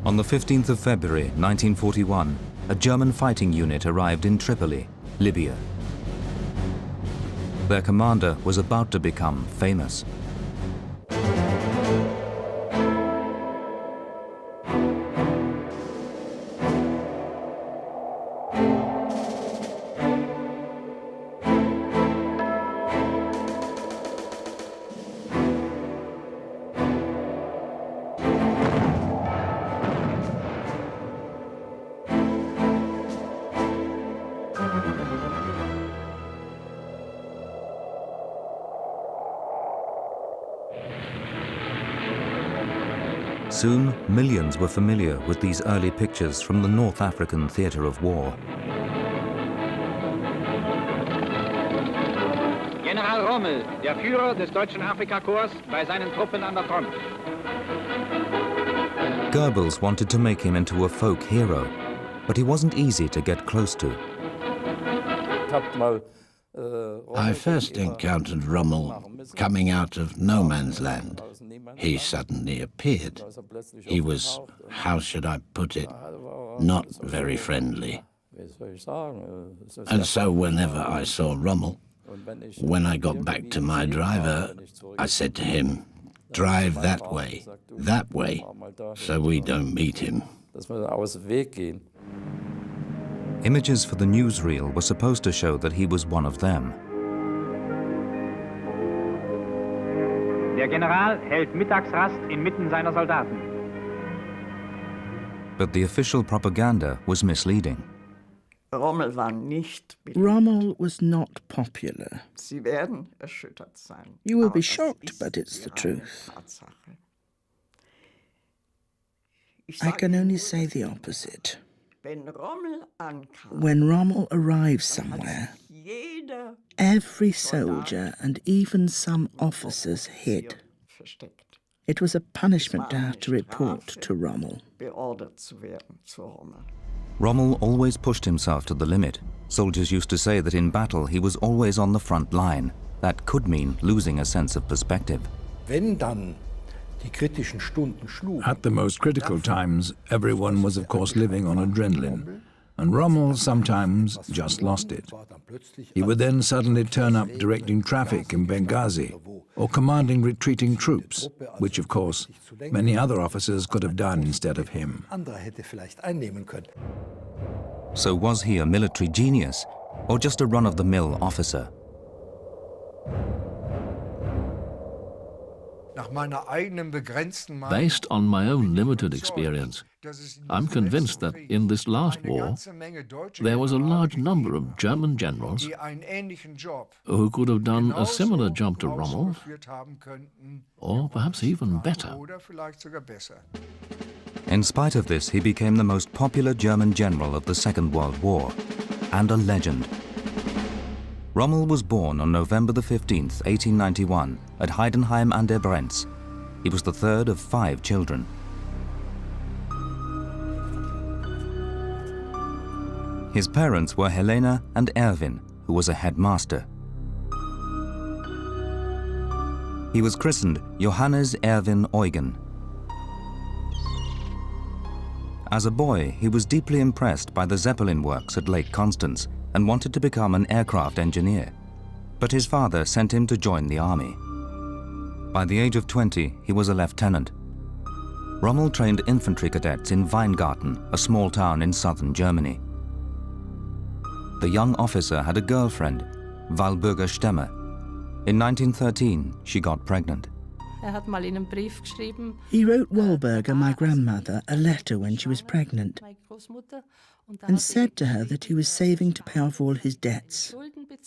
On the 15th of February 1941, a German fighting unit arrived in Tripoli, Libya. Their commander was about to become famous. Soon, millions were familiar with these early pictures from the North African theatre of war. General Rommel, der Führer des deutschen Afrikakorps, bei seinen Truppen an der Front. Goebbels wanted to make him into a folk hero, but he wasn't easy to get close to. I first encountered Rommel coming out of no man's land. He suddenly appeared. He was, how should I put it, not very friendly. And so whenever I saw Rommel, when I got back to my driver, I said to him, "Drive that way, so we don't meet him." Images for the newsreel were supposed to show that he was one of them. Der General hält Mittagsrast inmitten seiner Soldaten. But the official propaganda was misleading. Rommel was not popular. You will be shocked, but it's the truth. I can only say the opposite. When Rommel arrived somewhere, every soldier and even some officers hid. It was a punishment to have to report to Rommel. Rommel always pushed himself to the limit. Soldiers used to say that in battle he was always on the front line. That could mean losing a sense of perspective. At the most critical times, everyone was of course living on adrenaline, and Rommel sometimes just lost it. He would then suddenly turn up directing traffic in Benghazi or commanding retreating troops, which of course many other officers could have done instead of him. So was he a military genius or just a run-of-the-mill officer? Based on my own limited experience, I'm convinced that in this last war, there was a large number of German generals who could have done a similar job to Rommel, or perhaps even better. In spite of this, he became the most popular German general of the Second World War, and a legend. Rommel was born on November the 15th, 1891, at Heidenheim an der Brenz. He was the third of 5 children. His parents were Helena and Erwin, who was a headmaster. He was christened Johannes Erwin Eugen. As a boy, he was deeply impressed by the Zeppelin works at Lake Constance and wanted to become an aircraft engineer. But his father sent him to join the army. By the age of 20, he was a lieutenant. Rommel trained infantry cadets in Weingarten, a small town in southern Germany. The young officer had a girlfriend, Walburga Stemmer. In 1913, she got pregnant. He wrote Walburga, my grandmother, a letter when she was pregnant and said to her that he was saving to pay off all his debts.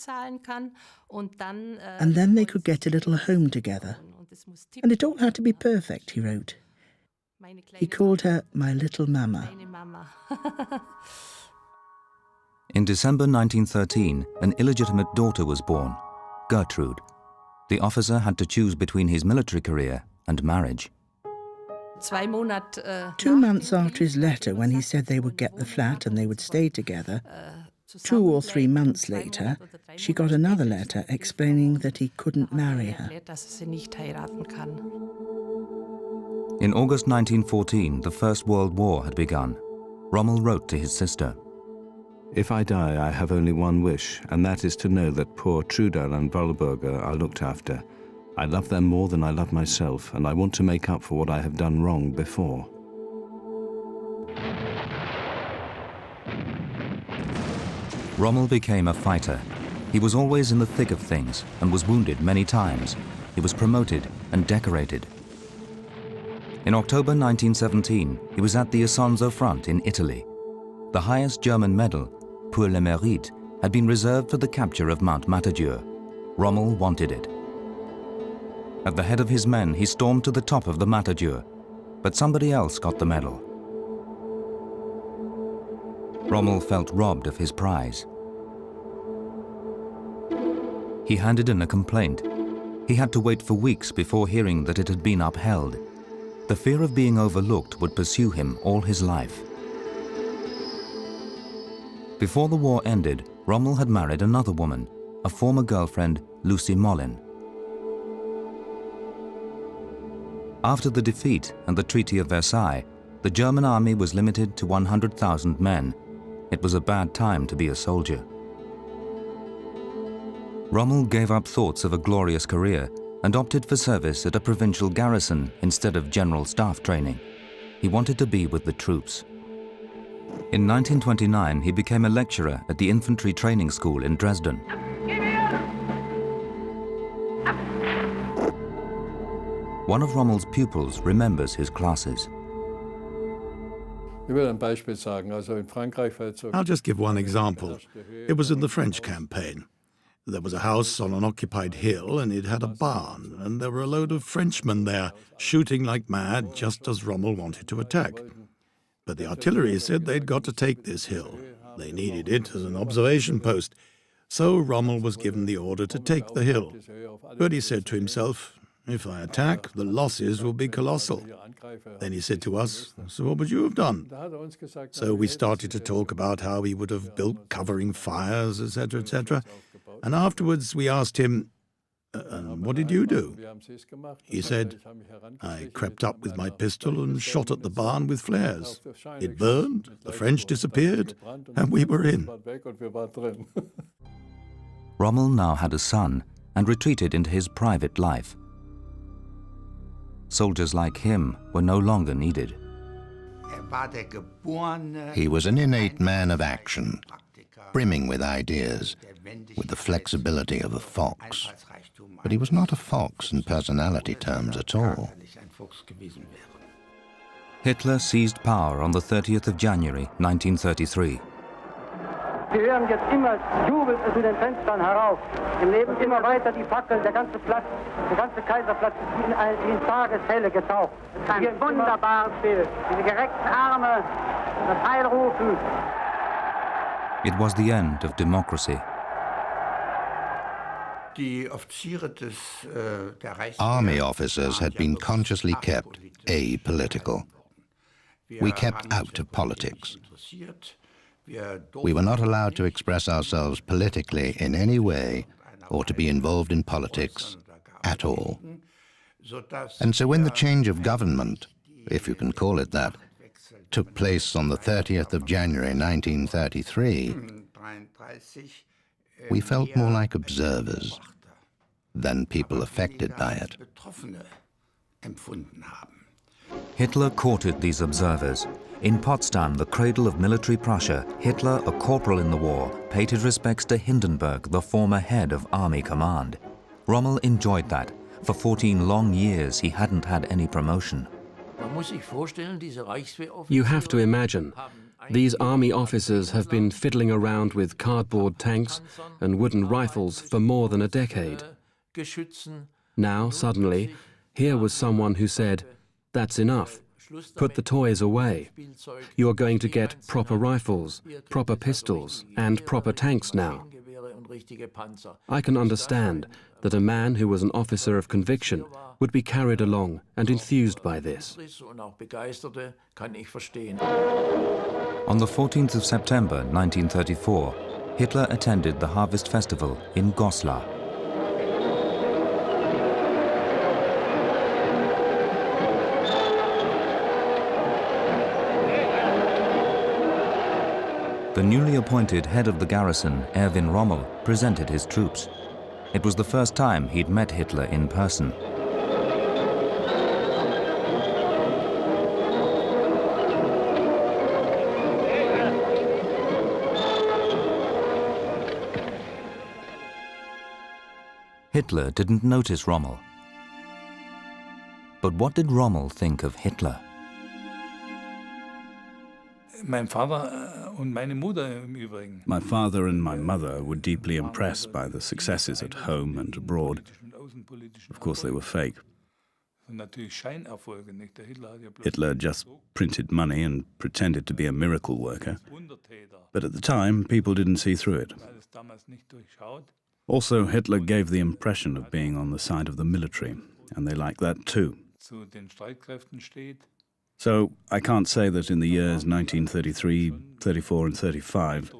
And then they could get a little home together. And it all had to be perfect, he wrote. He called her my little mama. In December 1913, an illegitimate daughter was born, Gertrude. The officer had to choose between his military career and marriage. 2 months after his letter, when he said they would get the flat and they would stay together, 2 or 3 months later, she got another letter explaining that he couldn't marry her. In August 1914, the First World War had begun. Rommel wrote to his sister, "If I die, I have only one wish, and that is to know that poor Trudel and Walburger are looked after. I love them more than I love myself, and I want to make up for what I have done wrong before." Rommel became a fighter. He was always in the thick of things and was wounded many times. He was promoted and decorated. In October 1917, he was at the Isonzo front in Italy. The highest German medal, Pour le Mérite, had been reserved for the capture of Mount Matadure. Rommel wanted it. At the head of his men, he stormed to the top of the Matadure, but somebody else got the medal. Rommel felt robbed of his prize. He handed in a complaint. He had to wait for weeks before hearing that it had been upheld. The fear of being overlooked would pursue him all his life. Before the war ended, Rommel had married another woman, a former girlfriend, Lucy Mollin. After the defeat and the Treaty of Versailles, the German army was limited to 100,000 men. It was a bad time to be a soldier. Rommel gave up thoughts of a glorious career and opted for service at a provincial garrison instead of general staff training. He wanted to be with the troops. In 1929, he became a lecturer at the infantry training school in Dresden. One of Rommel's pupils remembers his classes. I'll just give one example. It was in the French campaign. There was a house on an occupied hill, and it had a barn, and there were a load of Frenchmen there, shooting like mad, just as Rommel wanted to attack. But the artillery said they'd got to take this hill. They needed it as an observation post. So Rommel was given the order to take the hill. But he said to himself, "If I attack, the losses will be colossal." Then he said to us, "So what would you have done?" So we started to talk about how he would have built covering fires, etc., etc. And afterwards we asked him, "What did you do?" He said, "I crept up with my pistol and shot at the barn with flares. It burned, the French disappeared, and we were in." Rommel now had a son and retreated into his private life. Soldiers like him were no longer needed. He was an innate man of action, brimming with ideas, with the flexibility of a fox. But he was not a fox in personality terms at all. Hitler seized power on the 30th of January 1933. Wir hören jetzt immer, jubelt es in den Fenstern herauf. Im Leben immer weiter die Fackeln, der ganze Platz, der ganze Kaiserplatz ist in Tageshelle getaucht. Ein wunderbares Bild. Diese gereckten Arme, das Heil rufen. It was the end of democracy. Army officers had been consciously kept apolitical. We kept out of politics. We were not allowed to express ourselves politically in any way or to be involved in politics at all. And so when the change of government, if you can call it that, took place on the 30th of January 1933, we felt more like observers than people affected by it. Hitler courted these observers. In Potsdam, the cradle of military Prussia, Hitler, a corporal in the war, paid his respects to Hindenburg, the former head of Army Command. Rommel enjoyed that. For 14 long years, he hadn't had any promotion. You have to imagine, these army officers have been fiddling around with cardboard tanks and wooden rifles for more than a decade. Now, suddenly, here was someone who said, "That's enough. Put the toys away. You are going to get proper rifles, proper pistols, and proper tanks now." I can understand that a man who was an officer of conviction would be carried along and enthused by this. On the 14th of September 1934, Hitler attended the Harvest Festival in Goslar. The newly appointed head of the garrison, Erwin Rommel, presented his troops. It was the first time he'd met Hitler in person. Hitler didn't notice Rommel. But what did Rommel think of Hitler? My father and my mother were deeply impressed by the successes at home and abroad. Of course, they were fake. Hitler just printed money and pretended to be a miracle worker. But at the time, people didn't see through it. Also, Hitler gave the impression of being on the side of the military, and they liked that too. So I can't say that in the years 1933, 34 and 35,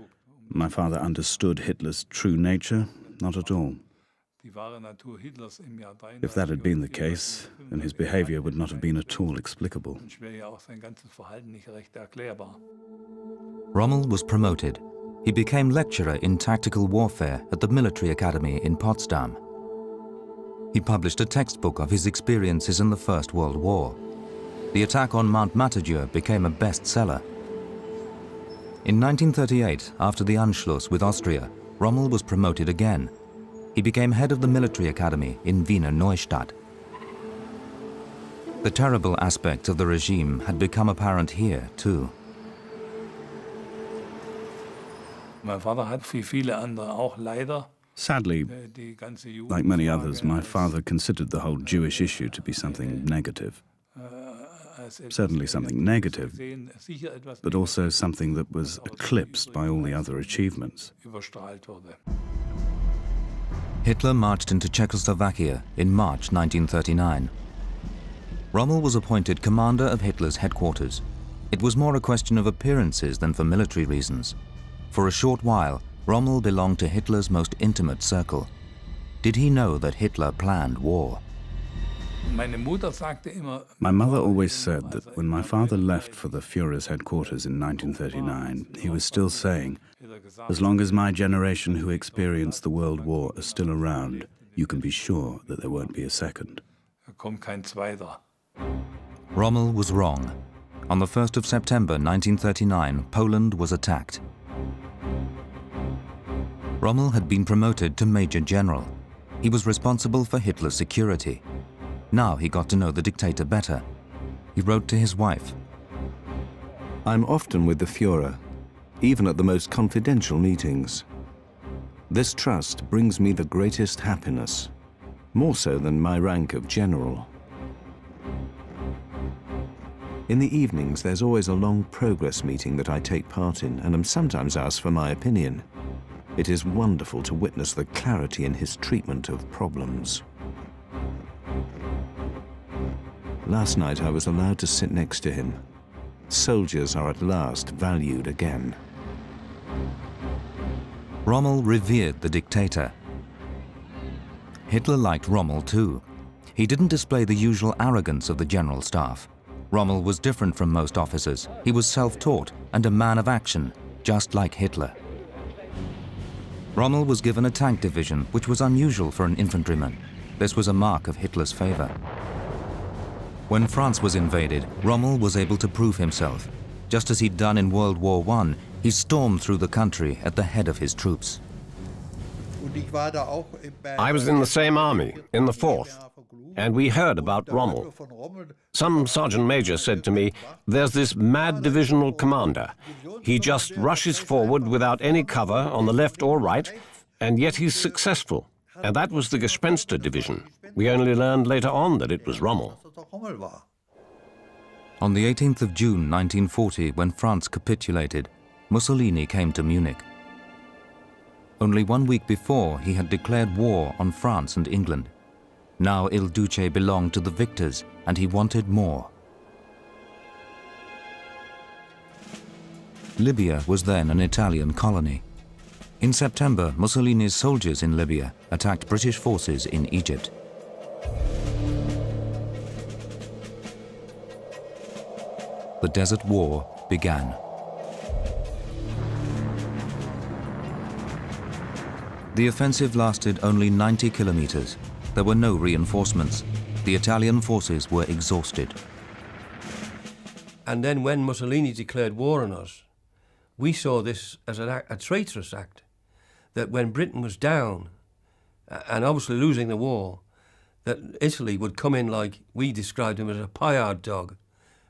my father understood Hitler's true nature. Not at all. If that had been the case, then his behavior would not have been at all explicable. Rommel was promoted. He became lecturer in tactical warfare at the military academy in Potsdam. He published a textbook of his experiences in the First World War. The attack on Mount Matterhorn became a bestseller. In 1938, after the Anschluss with Austria, Rommel was promoted again. He became head of the military academy in Wiener Neustadt. The terrible aspects of the regime had become apparent here, too. Sadly, like many others, my father considered the whole Jewish issue to be something negative. Certainly something negative, but also something that was eclipsed by all the other achievements. Hitler marched into Czechoslovakia in March 1939. Rommel was appointed commander of Hitler's headquarters. It was more a question of appearances than for military reasons. For a short while, Rommel belonged to Hitler's most intimate circle. Did he know that Hitler planned war? My mother always said that when my father left for the Führer's headquarters in 1939, he was still saying, "As long as my generation who experienced the World War are still around, you can be sure that there won't be a second." Rommel was wrong. On the 1st of September 1939, Poland was attacked. Rommel had been promoted to Major General. He was responsible for Hitler's security. Now he got to know the dictator better. He wrote to his wife, "I'm often with the Führer, even at the most confidential meetings. This trust brings me the greatest happiness, more so than my rank of general. In the evenings, there's always a long progress meeting that I take part in and am sometimes asked for my opinion. It is wonderful to witness the clarity in his treatment of problems. Last night I was allowed to sit next to him. Soldiers are at last valued again." Rommel revered the dictator. Hitler liked Rommel too. He didn't display the usual arrogance of the general staff. Rommel was different from most officers. He was self-taught and a man of action, just like Hitler. Rommel was given a tank division, which was unusual for an infantryman. This was a mark of Hitler's favor. When France was invaded, Rommel was able to prove himself. Just as he'd done in World War I, he stormed through the country at the head of his troops. I was in the same army, in the 4th, and we heard about Rommel. Some sergeant major said to me, "There's this mad divisional commander. He just rushes forward without any cover on the left or right, and yet he's successful." And that was the Gespenster division. We only learned later on that it was Rommel. On the 18th of June 1940, when France capitulated, Mussolini came to Munich. Only 1 week before, he had declared war on France and England. Now Il Duce belonged to the victors, and he wanted more. Libya was then an Italian colony. In September, Mussolini's soldiers in Libya attacked British forces in Egypt. The Desert War began. The offensive lasted only 90 kilometers. There were no reinforcements. The Italian forces were exhausted. And then when Mussolini declared war on us, we saw this as a traitorous act, that when Britain was down, and obviously losing the war, that Italy would come in like we described him as a piard dog,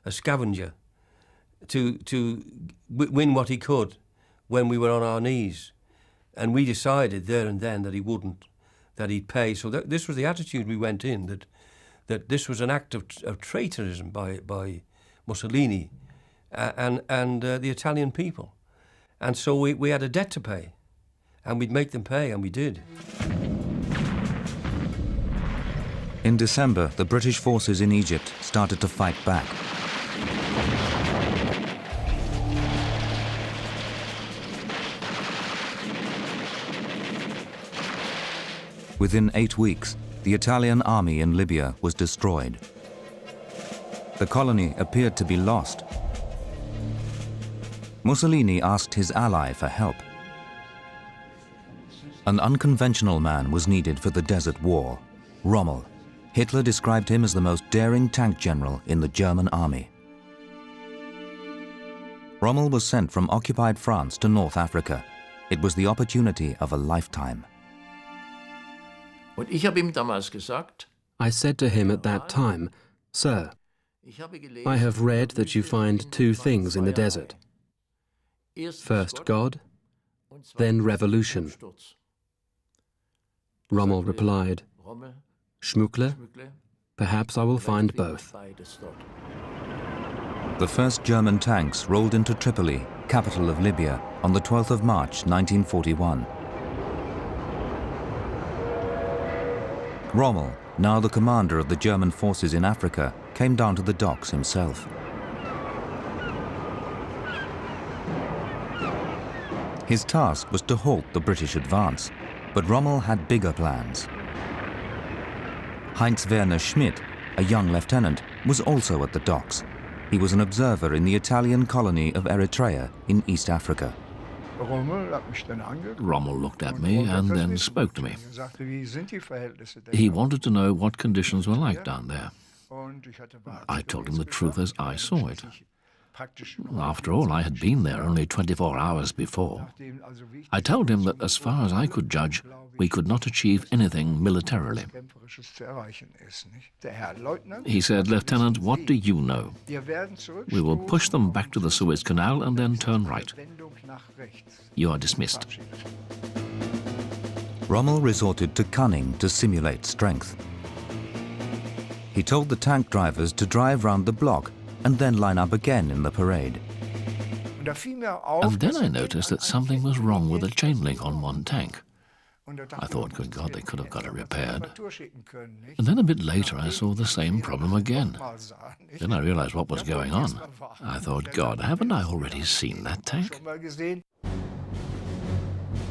a scavenger, to win what he could when we were on our knees. And we decided there and then that he wouldn't, that he'd pay. So this was the attitude we went in, that this was an act of traitorism by Mussolini and the Italian people. And so we had a debt to pay, and we'd make them pay, and we did. In December, the British forces in Egypt started to fight back. Within 8 weeks, the Italian army in Libya was destroyed. The colony appeared to be lost. Mussolini asked his ally for help. An unconventional man was needed for the Desert War, Rommel. Hitler described him as the most daring tank general in the German army. Rommel was sent from occupied France to North Africa. It was the opportunity of a lifetime. I said to him at that time, "Sir, I have read that you find two things in the desert. First God, then revolution." Rommel replied, "Schmuckler, perhaps I will find both." The first German tanks rolled into Tripoli, capital of Libya, on the 12th of March 1941. Rommel, now the commander of the German forces in Africa, came down to the docks himself. His task was to halt the British advance, but Rommel had bigger plans. Heinz Werner Schmidt, a young lieutenant, was also at the docks. He was an observer in the Italian colony of Eritrea in East Africa. Rommel looked at me and then spoke to me. He wanted to know what conditions were like down there. I told him the truth as I saw it. After all, I had been there only 24 hours before. I told him that as far as I could judge, we could not achieve anything militarily. He said, "Lieutenant, what do you know? We will push them back to the Suez Canal and then turn right. You are dismissed." Rommel resorted to cunning to simulate strength. He told the tank drivers to drive round the block and then line up again in the parade. And then I noticed that something was wrong with the chain link on one tank. I thought, good God, they could have got it repaired. And then a bit later I saw the same problem again. Then I realized what was going on. I thought, God, haven't I already seen that tank?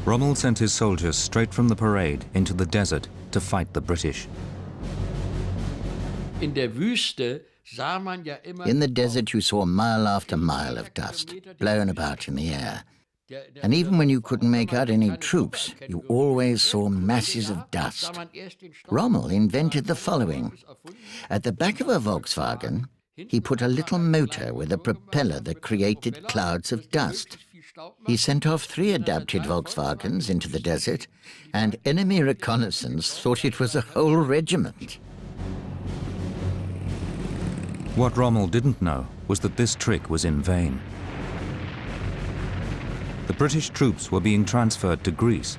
Rommel sent his soldiers straight from the parade into the desert to fight the British. In the desert, you saw mile after mile of dust blown about in the air. And even when you couldn't make out any troops, you always saw masses of dust. Rommel invented the following. At the back of a Volkswagen, he put a little motor with a propeller that created clouds of dust. He sent off 3 adapted Volkswagens into the desert, and enemy reconnaissance thought it was a whole regiment. What Rommel didn't know was that this trick was in vain. The British troops were being transferred to Greece.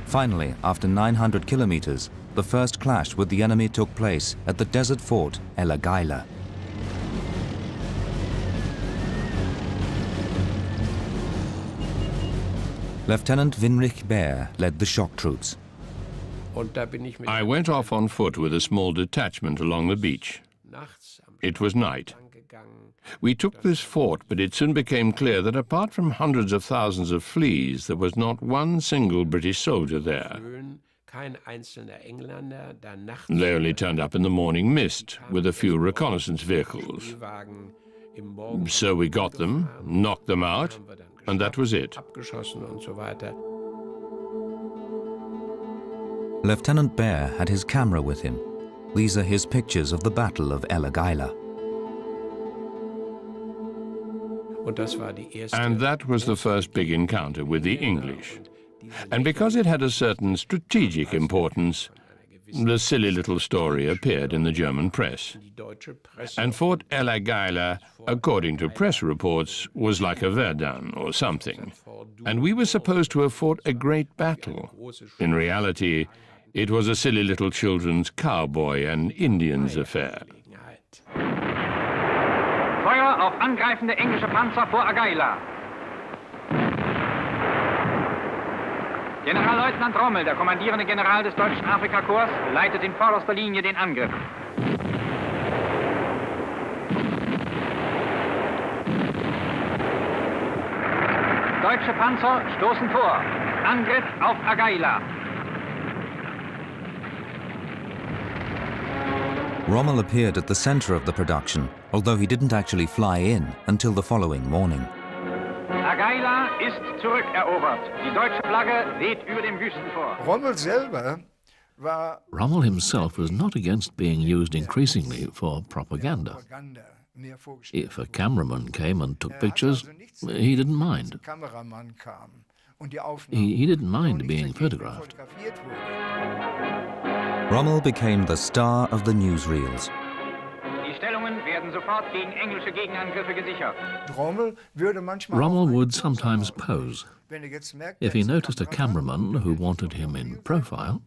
Finally, after 900 kilometers, the first clash with the enemy took place at the desert fort El Agheila. Lieutenant Winrich Baer led the shock troops. I went off on foot with a small detachment along the beach. It was night. We took this fort, but it soon became clear that apart from hundreds of thousands of fleas, there was not one single British soldier there. They only turned up in the morning mist with a few reconnaissance vehicles. So we got them, knocked them out, and that was it. Lieutenant Baer had his camera with him. These are his pictures of the Battle of El Agheila. And that was the first big encounter with the English. And because it had a certain strategic importance, the silly little story appeared in the German press. And Fort El Agheila, according to press reports, was like a Verdun or something. And we were supposed to have fought a great battle. In reality, it was a silly little children's cowboy and Indians affair. Feuer auf angreifende englische Panzer vor Agheila. Generalleutnant Rommel, der kommandierende General des deutschen Afrikakorps, leitet in vorderster Linie den Angriff. Deutsche Panzer stoßen vor. Angriff auf Agheila. Rommel appeared at the center of the production, although he didn't actually fly in until the following morning. Agheila ist zurückerobert. Die deutsche Flagge weht über dem Wüstentor. Rommel himself was not against being used increasingly for propaganda. If a cameraman came and took pictures, he didn't mind. He didn't mind being photographed. Rommel became the star of the newsreels. Die Stellungen werden sofort gegen englische Gegenangriffe gesichert. Rommel would sometimes pose. If he noticed a cameraman who wanted him in profile,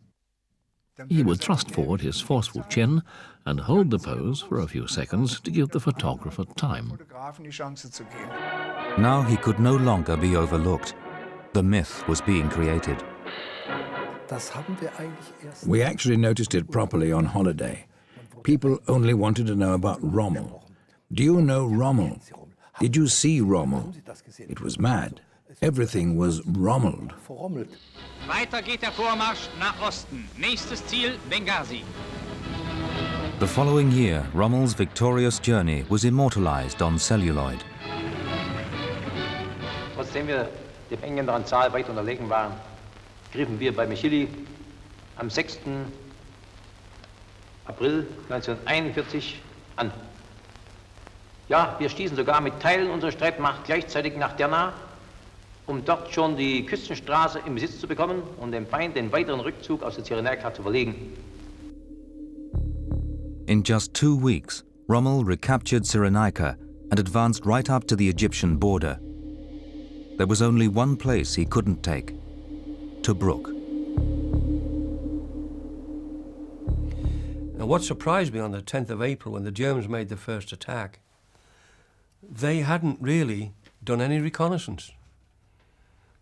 he would thrust forward his forceful chin and hold the pose for a few seconds to give the photographer time. Now he could no longer be overlooked. The myth was being created. We actually noticed it properly on holiday. People only wanted to know about Rommel. Do you know Rommel? Did you see Rommel? It was mad. Everything was Rommeled. Weiter geht der Vormarsch nach Osten. Nächstes Ziel Benghazi. The following year, Rommel's victorious journey was immortalized on celluloid. Trotzdem wir dem Engländer an Zahl weit unterlegen waren, griffen wir bei Michili am 6. April 1941 an. Ja, wir stießen sogar mit Teilen unserer Streitmacht gleichzeitig nach Derna, um dort schon die Küstenstraße im Besitz zu bekommen und dem Feind den weiteren Rückzug aus der Cyrenaica zu verlegen. In just 2 weeks, Rommel recaptured Cyrenaica and advanced right up to the Egyptian border. There was only one place he couldn't take: Tobruk. Now, what surprised me on the 10th of April when the Germans made the first attack, they hadn't really done any reconnaissance.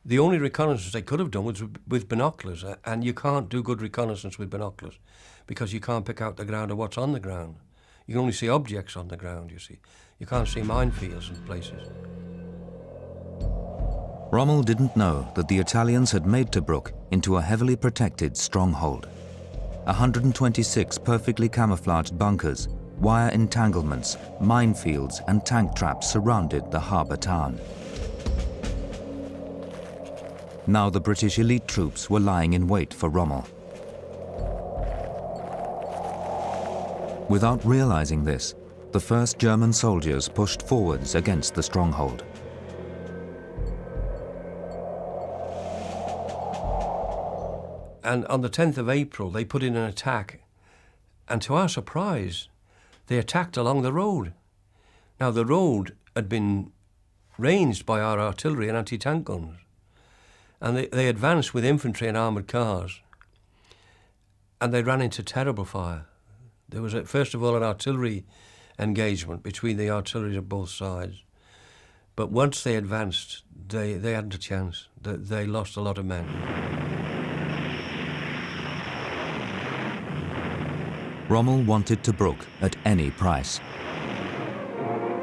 The only reconnaissance they could have done was with binoculars, and you can't do good reconnaissance with binoculars because you can't pick out the ground or what's on the ground. You can only see objects on the ground, you see. You can't see minefields and places. Rommel didn't know that the Italians had made Tobruk into a heavily protected stronghold. 126 perfectly camouflaged bunkers, wire entanglements, minefields and tank traps surrounded the harbour town. Now the British elite troops were lying in wait for Rommel. Without realizing this, the first German soldiers pushed forwards against the stronghold. And on the 10th of April, they put in an attack. And to our surprise, they attacked along the road. Now, the road had been ranged by our artillery and anti-tank guns. And they advanced with infantry and armoured cars. And they ran into terrible fire. There was, first of all, an artillery engagement between the artillery of both sides. But once they advanced, they hadn't a chance. They lost a lot of men. Rommel wanted Tobruk at any price.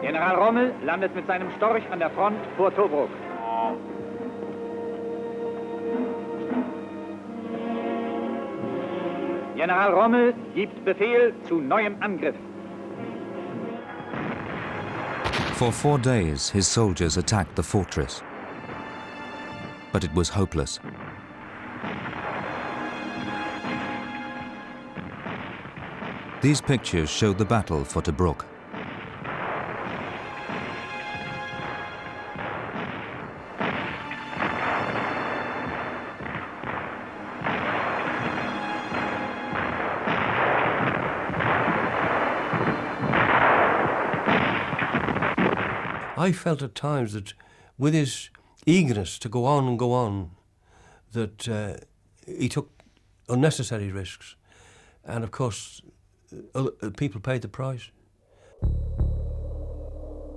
General Rommel landet mit seinem Storch an der Front vor Tobruk. General Rommel gibt Befehl zu neuem Angriff. For 4 days, his soldiers attacked the fortress. But it was hopeless. These pictures show the battle for Tobruk. I felt at times that with his eagerness to go on and go on, that he took unnecessary risks. And of course, people paid the price.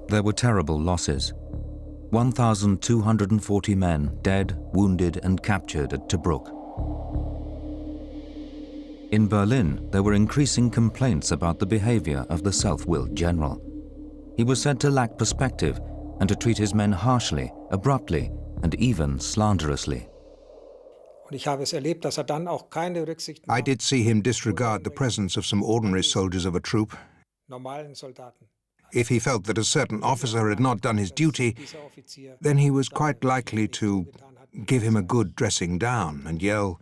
There were terrible losses. 1,240 men dead, wounded and captured at Tobruk. In Berlin, there were increasing complaints about the behavior of the self-willed general. He was said to lack perspective and to treat his men harshly, abruptly, and even slanderously. I did see him disregard the presence of some ordinary soldiers of a troop. If he felt that a certain officer had not done his duty, then he was quite likely to give him a good dressing down and yell,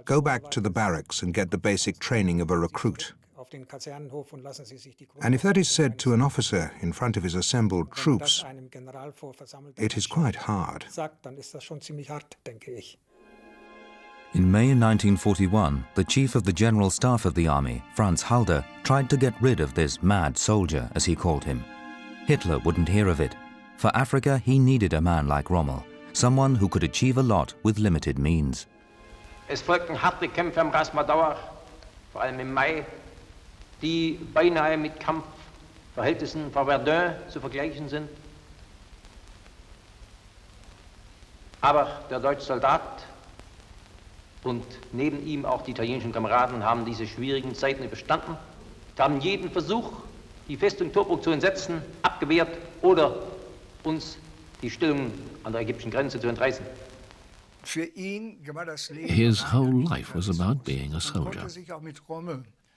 "Go back to the barracks and get the basic training of a recruit." And if that is said to an officer in front of his assembled troops, it is quite hard. In May 1941, the chief of the General Staff of the army, Franz Halder, tried to get rid of this mad soldier, as he called him. Hitler wouldn't hear of it. For Africa, he needed a man like Rommel, someone who could achieve a lot with limited means. Es folgten harte Kämpfe am Rasmadauer, vor allem im Mai, die beinahe mit Kampfverhältnissen vor Verdun zu vergleichen sind. Aber der deutsche Soldat und neben ihm auch die italienischen Kameraden haben diese schwierigen Zeiten überstanden, haben jeden Versuch, die Festung Tobruk zu entsetzen, abgewehrt oder uns die Stellung an der ägyptischen Grenze zu entreißen. His whole life was about being a soldier.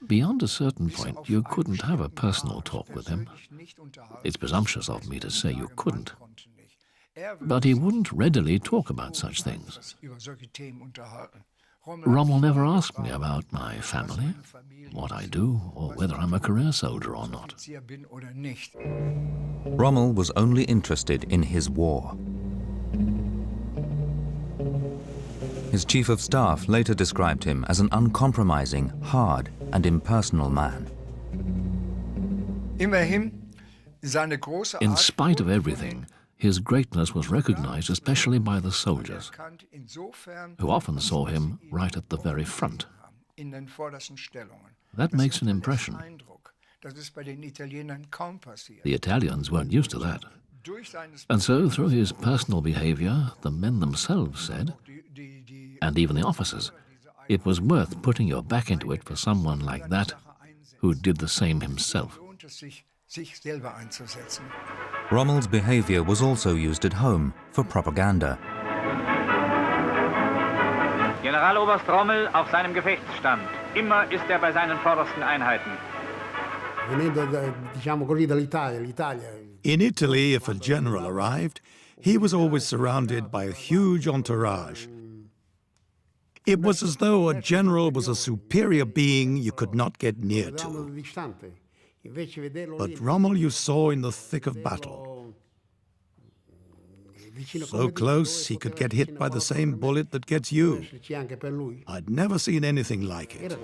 Beyond a certain point, you couldn't have a personal talk with him. It's presumptuous of me to say you couldn't. But he wouldn't readily talk about such things. Rommel never asked me about my family, what I do, or whether I'm a career soldier or not. Rommel was only interested in his war. His chief of staff later described him as an uncompromising, hard, and impersonal man. In spite of everything, his greatness was recognized especially by the soldiers, who often saw him right at the very front. That makes an impression. The Italians weren't used to that. And so, through his personal behavior, the men themselves said, and even the officers, it was worth putting your back into it for someone like that, who did the same himself. Rommel's behavior was also used at home for propaganda. Generaloberst Rommel auf seinem Gefechtsstand. Immer ist bei seinen vordersten Einheiten. In Italy, if a general arrived, he was always surrounded by a huge entourage. It was as though a general was a superior being you could not get near to. But Rommel you saw in the thick of battle. So close he could get hit by the same bullet that gets you. I'd never seen anything like it.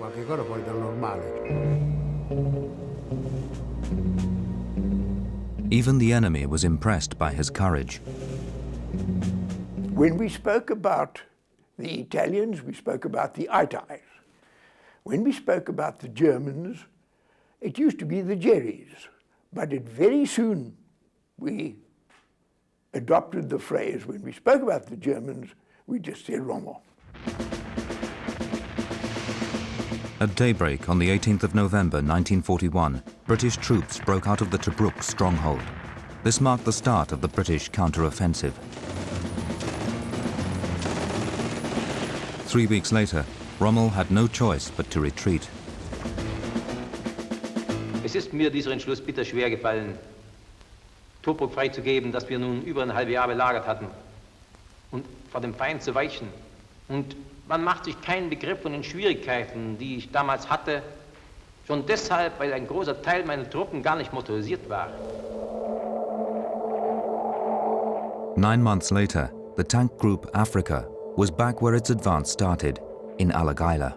Even the enemy was impressed by his courage. When we spoke about the Italians, we spoke about the Italians. When we spoke about the Germans, it used to be the Jerrys. But very soon we adopted the phrase, when we spoke about the Germans, we just said Rommel. At daybreak on the 18th of November 1941, British troops broke out of the Tobruk stronghold. This marked the start of the British counter-offensive. 3 weeks later, Rommel had no choice but to retreat. Es ist mir dieser Entschluss bitter schwer gefallen, Tobruk freizugeben, das wir nun über ein halbes Jahr belagert hatten, und vor dem Feind zu weichen. Und man macht sich keinen Begriff von den Schwierigkeiten, die ich damals hatte, Schon deshalb, weil ein großer Teil meiner Truppen gar nicht motorisiert war. 9 months later, the tank group Africa was back where its advance started, in Alageila.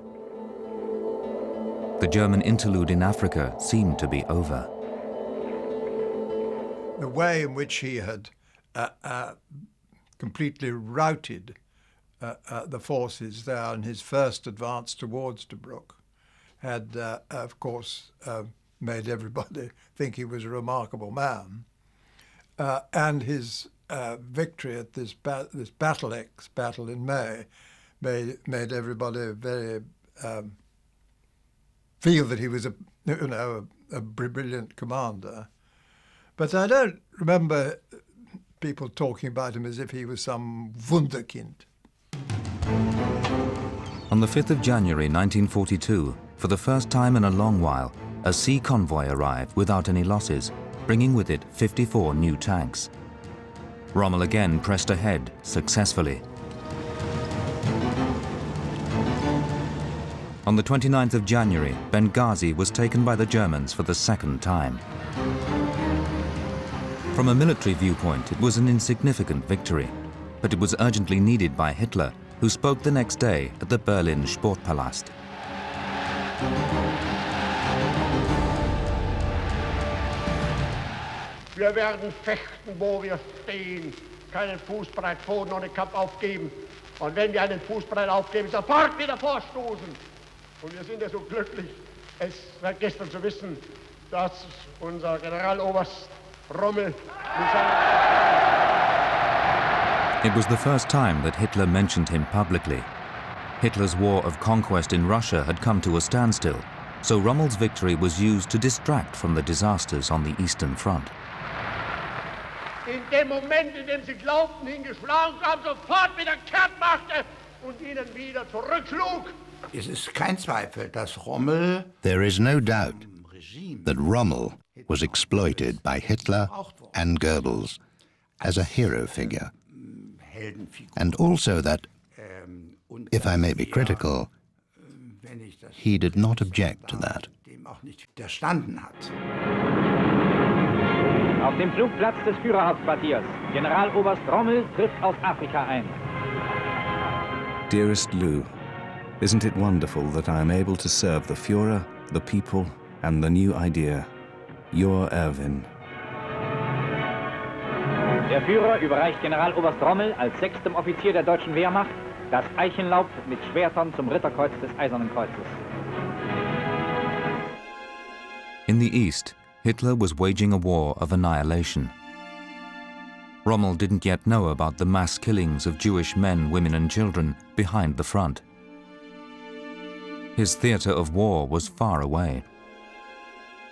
The German interlude in Africa seemed to be over. The way in which he had completely routed the forces there in his first advance towards Tobruk had, of course, made everybody think he was a remarkable man. And his victory at this battle in May made everybody very feel that he was a brilliant commander. But I don't remember people talking about him as if he was some wunderkind. On the 5th of January 1942, for the first time in a long while, a sea convoy arrived without any losses, bringing with it 54 new tanks. Rommel again pressed ahead successfully. On the 29th of January, Benghazi was taken by the Germans for the second time. From a military viewpoint, it was an insignificant victory, but it was urgently needed by Hitler, who spoke the next day at the Berlin Sportpalast. Wir werden fechten, wo wir stehen, keinen Fußbreit vor noch den Kampf aufgeben. Und wenn wir einen Fußbreit aufgeben, sofort wieder vorstoßen. Und wir sind ja so glücklich, es seit gestern zu wissen, dass unser Generaloberst Rommel It was the first time that Hitler mentioned him publicly. Hitler's war of conquest in Russia had come to a standstill, so Rommel's victory was used to distract from the disasters on the Eastern Front. in dem Moment, in dem sie glaubten, ihn geschlagen zu haben, sofort wieder kehrt machte und ihnen wieder zurückschlug. Es ist kein Zweifel, dass Rommel... There is no doubt that Rommel was exploited by Hitler and Goebbels as a hero figure, and also that, if I may be critical, he did not object to that. Auf dem Flugplatz des Führerhauptquartiers. Generaloberst Rommel trifft aus Afrika ein. Dearest Lou, isn't it wonderful that I am able to serve the Führer, the people, and the new idea? Your Erwin. Der Führer überreicht Generaloberst Rommel als 6. Offizier der deutschen Wehrmacht das Eichenlaub mit Schwertern zum Ritterkreuz des Eisernen Kreuzes. In the East, Hitler was waging a war of annihilation. Rommel didn't yet know about the mass killings of Jewish men, women and children behind the front. His theatre of war was far away.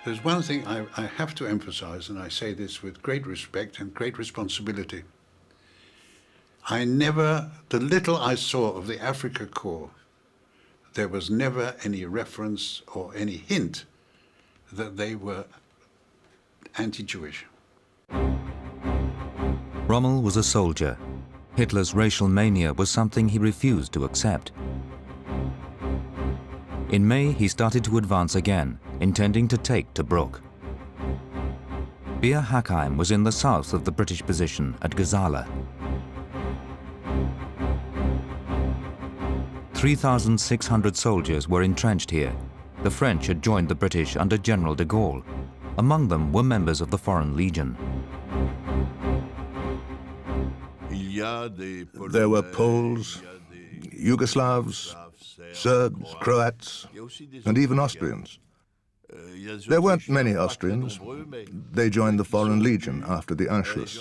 There's one thing I have to emphasize, and I say this with great respect and great responsibility. The little I saw of the Africa Corps, there was never any reference or any hint that they were anti-Jewish. Rommel was a soldier. Hitler's racial mania was something he refused to accept. In May, he started to advance again, intending to take Tobruk. Bir Hakeim was in the south of the British position at Gazala. 3,600 soldiers were entrenched here. The French had joined the British under General de Gaulle. Among them were members of the Foreign Legion. There were Poles, Yugoslavs, Serbs, Croats, and even Austrians. There weren't many Austrians. They joined the Foreign Legion after the Anschluss.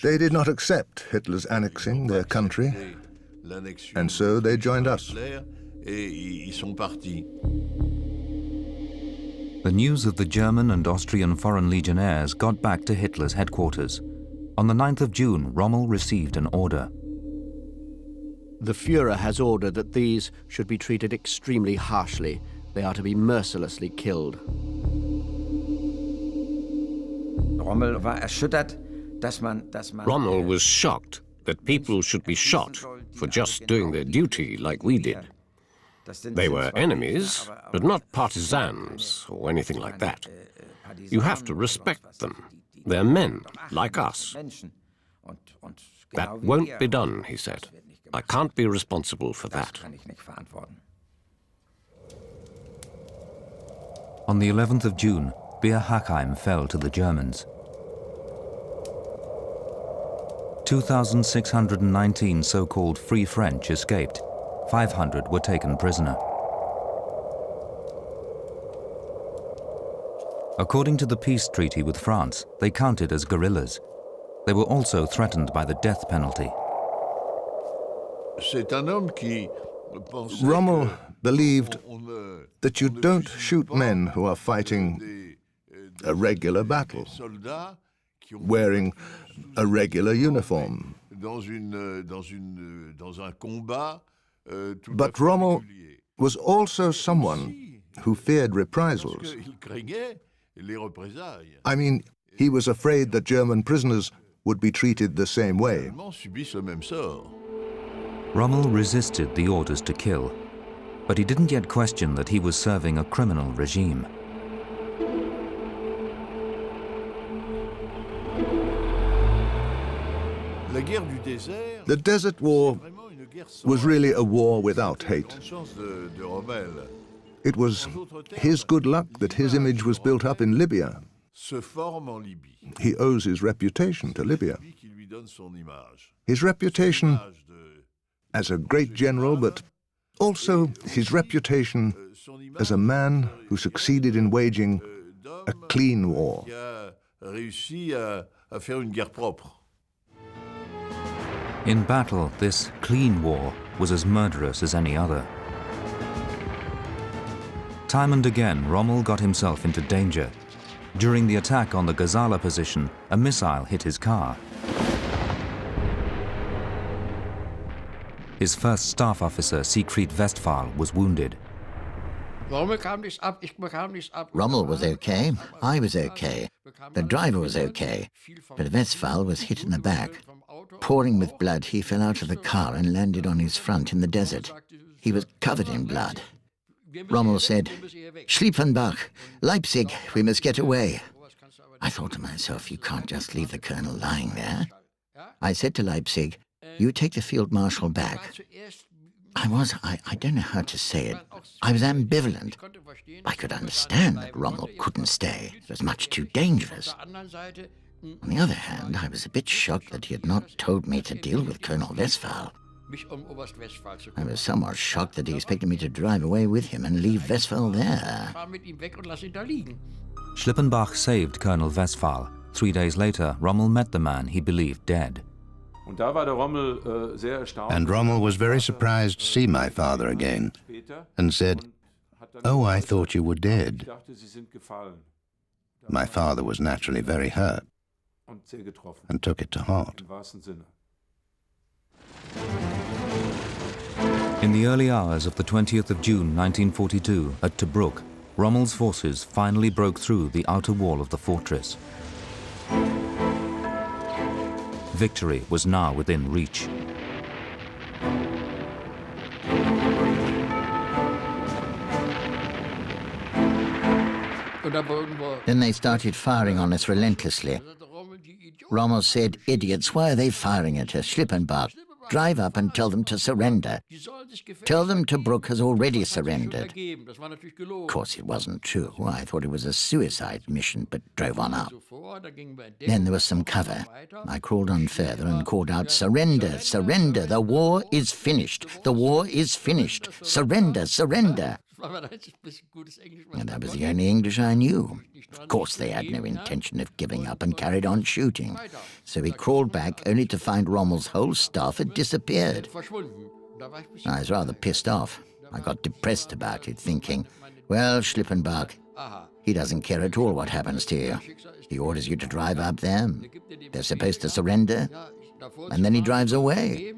They did not accept Hitler's annexing their country, and so they joined us. The news of the German and Austrian Foreign Legionnaires got back to Hitler's headquarters. On the 9th of June, Rommel received an order. The Führer has ordered that these should be treated extremely harshly. They are to be mercilessly killed. Rommel was shocked that people should be shot for just doing their duty like we did. They were enemies, but not partisans or anything like that. You have to respect them. They're men, like us. That won't be done, he said. I can't be responsible for that. On the 11th of June, Bir Hakeim fell to the Germans. 2,619 so-called Free French escaped. 500 were taken prisoner. According to the peace treaty with France, they counted as guerrillas. They were also threatened by the death penalty. Rommel believed that you don't shoot men who are fighting a regular battle, wearing a regular uniform. But Rommel was also someone who feared reprisals. I mean, he was afraid that German prisoners would be treated the same way. Rommel resisted the orders to kill, but he didn't yet question that he was serving a criminal regime. The Desert War was really a war without hate. It was his good luck that his image was built up in Libya. He owes his reputation to Libya. His reputation as a great general, but also his reputation as a man who succeeded in waging a clean war. In battle, this clean war was as murderous as any other. Time and again, Rommel got himself into danger. During the attack on the Gazala position, a missile hit his car. His first staff officer, Siegfried Westphal, was wounded. Rommel was okay, I was okay, the driver was okay, but Westphal was hit in the back. Pouring with blood, he fell out of the car and landed on his front in the desert. He was covered in blood. Rommel said, "Schlieffenbach, Leipzig, we must get away." I thought to myself, you can't just leave the colonel lying there. I said to Leipzig, "You take the field marshal back." I don't know how to say it. I was ambivalent. I could understand that Rommel couldn't stay. It was much too dangerous. On the other hand, I was a bit shocked that he had not told me to deal with Colonel Westphal. I was somewhat shocked that he expected me to drive away with him and leave Westphal there. Schlippenbach saved Colonel Westphal. 3 days later, Rommel met the man he believed dead. And Rommel was very surprised to see my father again and said, "Oh, I thought you were dead." My father was naturally very hurt and took it to heart. In the early hours of the 20th of June 1942 at Tobruk, Rommel's forces finally broke through the outer wall of the fortress. Victory was now within reach. Then they started firing on us relentlessly. Rommel said, "Idiots, why are they firing at us? Schlippenbach, drive up and tell them to surrender. Tell them Tobruk has already surrendered." Of course, it wasn't true. I thought it was a suicide mission, but drove on up. Then there was some cover. I crawled on further and called out, "Surrender, surrender, the war is finished. The war is finished. Surrender, surrender." And that was the only English I knew. Of course, they had no intention of giving up and carried on shooting. So we crawled back only to find Rommel's whole staff had disappeared. I was rather pissed off. I got depressed about it, thinking, well, Schlippenbach, he doesn't care at all what happens to you. He orders you to drive up there. They're supposed to surrender. And then he drives away.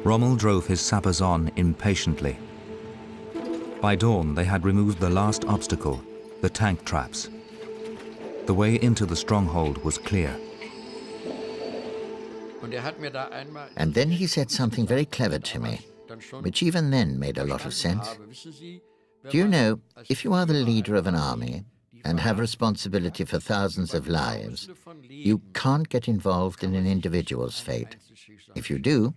Rommel drove his sappers on impatiently. By dawn, they had removed the last obstacle, the tank traps. The way into the stronghold was clear. And then he said something very clever to me, which even then made a lot of sense. Do you know, if you are the leader of an army and have responsibility for thousands of lives, you can't get involved in an individual's fate. If you do,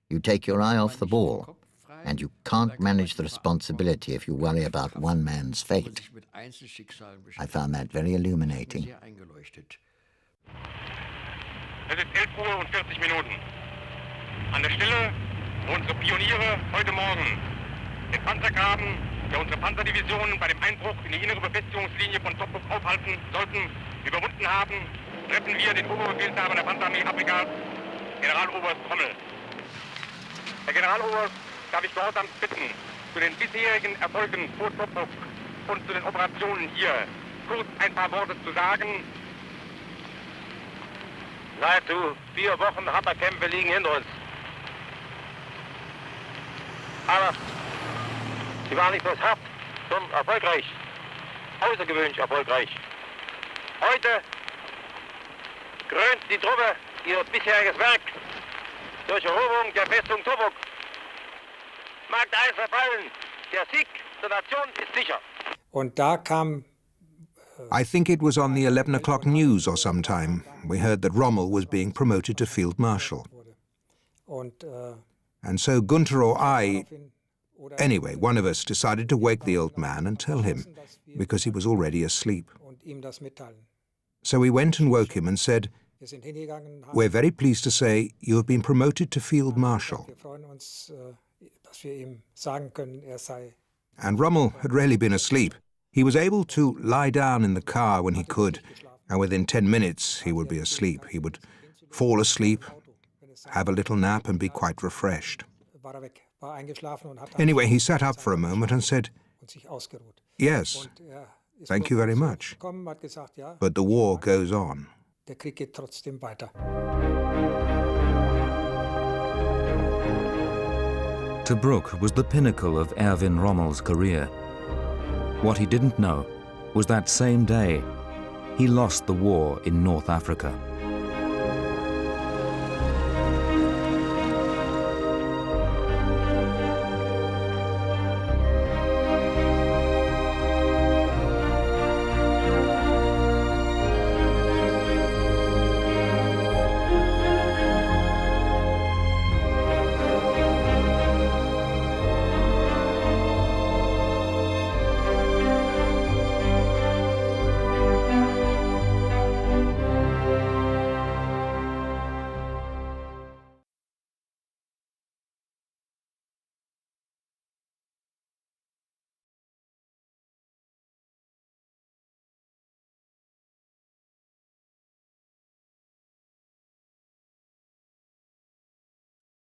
you take your eye off the ball, and you can't manage the responsibility if you worry about one man's fate. I found that very illuminating. Es ist 11:40 An der Stelle, wo unsere Pioniere heute Morgen den Panzergraben, der unsere Panzerdivisionen bei dem Einbruch in die innere Befestigungslinie von Tobruk aufhalten sollten, überwunden haben, treffen wir den Oberbefehlshaber der Panzerarmee Afrikas, Generaloberst Rommel. Herr Generaloberst, darf ich gehorsam bitten, zu den bisherigen Erfolgen vor Tobruk und zu den Operationen hier kurz ein paar Worte zu sagen. Nahezu 4 Wochen Hammerkämpfe liegen hinter uns. Aber sie waren nicht bloß hart, sondern erfolgreich. Außergewöhnlich erfolgreich. Heute krönt die Truppe ihr bisheriges Werk durch Eroberung der Festung Tobruk. Mag der Eis verfallen, der Sieg der Nation ist sicher. Und da kam I think it was on the 11 o'clock news or sometime. We heard that Rommel was being promoted to Field Marshal. And so Gunther or I, anyway, one of us decided to wake the old man and tell him, because he was already asleep. So we went and woke him and said, "We're very pleased to say you have been promoted to Field Marshal." And Rommel had really been asleep. He was able to lie down in the car when he could, and within 10 minutes he would be asleep. He would fall asleep, have a little nap, and be quite refreshed. Anyway, he sat up for a moment and said, "Yes, thank you very much. But the war goes on." Tobruk was the pinnacle of Erwin Rommel's career. What he didn't know was that same day, he lost the war in North Africa.